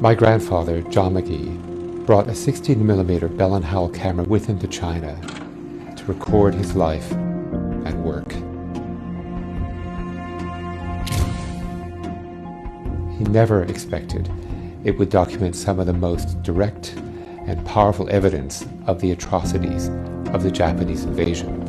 My grandfather, John McGee, brought a 16mm Bell & Howell camera with him to China to record his life and work. He never expected it would document some of the most direct and powerful evidence of the atrocities of the Japanese invasion.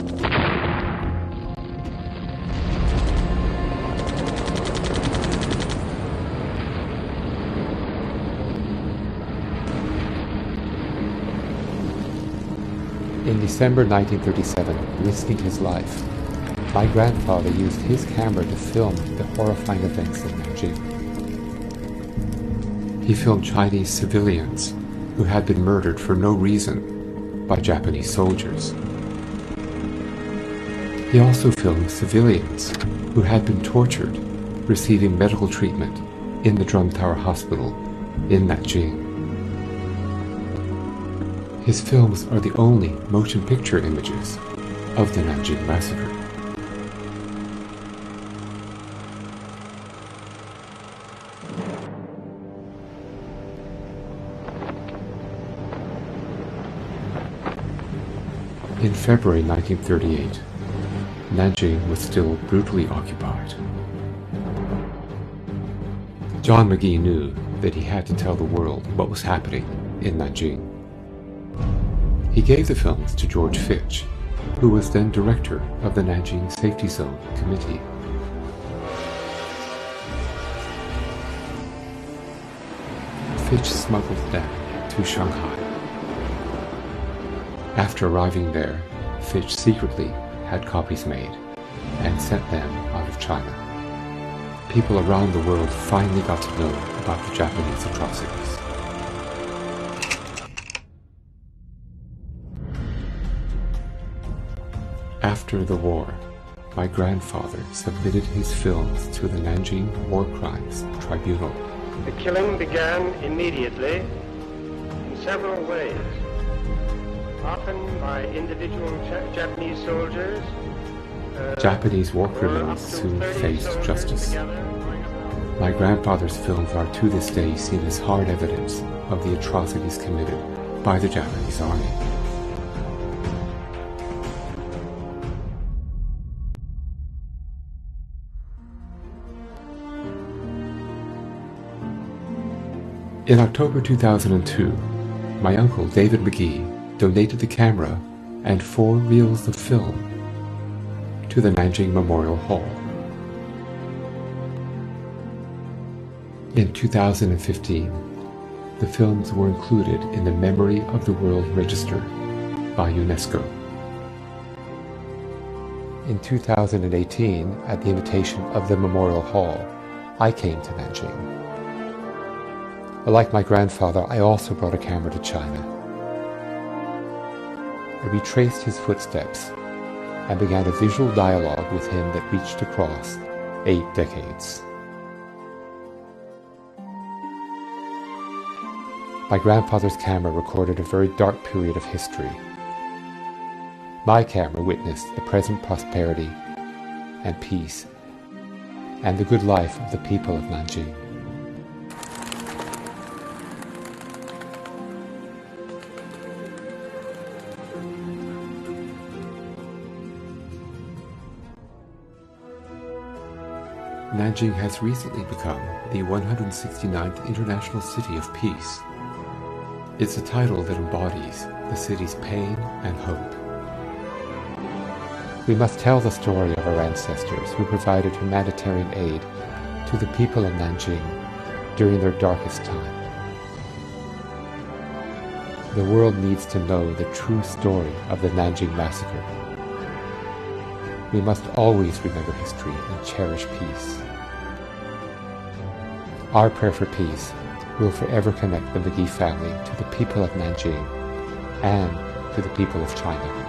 In December 1937, risking his life, my grandfather used his camera to film the horrifying events in Nanjing. He filmed Chinese civilians who had been murdered for no reason by Japanese soldiers. He also filmed civilians who had been tortured receiving medical treatment in the Drum Tower Hospital in Nanjing. His films are the only motion picture images of the Nanjing Massacre. In February 1938, Nanjing was still brutally occupied. John McGee knew that he had to tell the world what was happening in Nanjing. He gave the films to George Fitch, who was then director of the Nanjing Safety Zone Committee. Fitch smuggled them to Shanghai. After arriving there, Fitch secretly had copies made and sent them out of China. People around the world finally got to know about the Japanese atrocities. After the war, my grandfather submitted his films to the Nanjing War Crimes Tribunal. The killing began immediately in several ways, often by individual Japanese soldiers. Japanese war criminals soon faced justice. My grandfather's films are to this day seen as hard evidence of the atrocities committed by the Japanese army. In October 2002, my uncle David McGee donated the camera and 4 reels of film to the Nanjing Memorial Hall. In 2015, the films were included in the Memory of the World Register by UNESCO. In 2018, at the invitation of the Memorial Hall, I came to Nanjing. Like my grandfather, I also brought a camera to China. I retraced his footsteps and began a visual dialogue with him that reached across 8 decades. My grandfather's camera recorded a very dark period of history. My camera witnessed the present prosperity and peace and the good life of the people of Nanjing. Nanjing has recently become the 169th International City of Peace. It's a title that embodies the city's pain and hope. We must tell the story of our ancestors who provided humanitarian aid to the people of Nanjing during their darkest time. The world needs to know the true story of the Nanjing Massacre. We must always remember history and cherish peace. Our prayer for peace will forever connect the McGee family to the people of Nanjing and to the people of China.